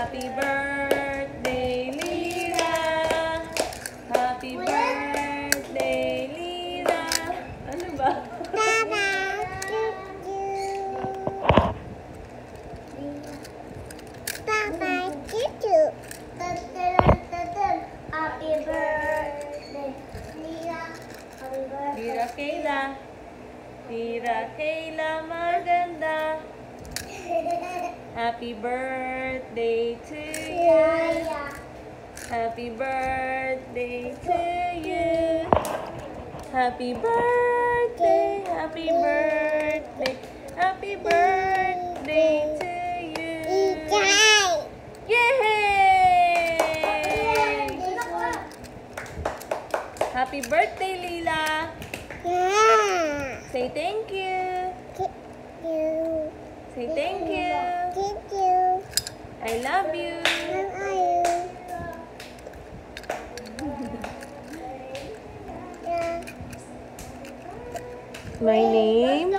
Happy birthday, Lila. Happy birthday, Lila. Ano ba? Happy birthday, Lila. Happy birthday. Lila Kayla. Lila Kayla maganda. Happy birthday to you. Happy birthday to you. Happy birthday, happy birthday, happy birthday to you. Yay! Happy birthday, Lila. Say thank you. Say thank you. I love you. My name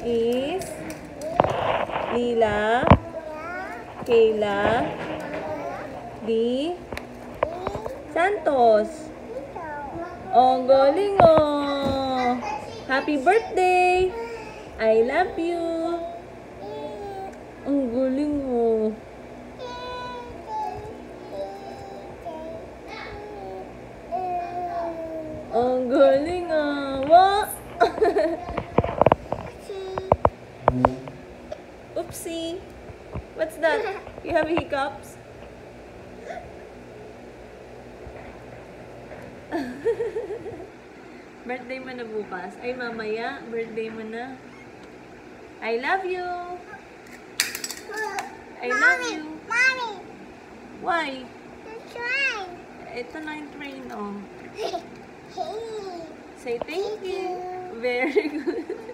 is Lila Kayla D. Santos. Oh, ang galing oh. Happy birthday. I love you. Ang galing oh. Ang galing ah. Wow. Oopsie. What's that? You have hiccups? Birthday mo na bukas. Ay, mamaya. Birthday mo na. I love you. I love you. Mommy, Why? try. Ito na yung train, oh. Hey. Say thank you. Very good.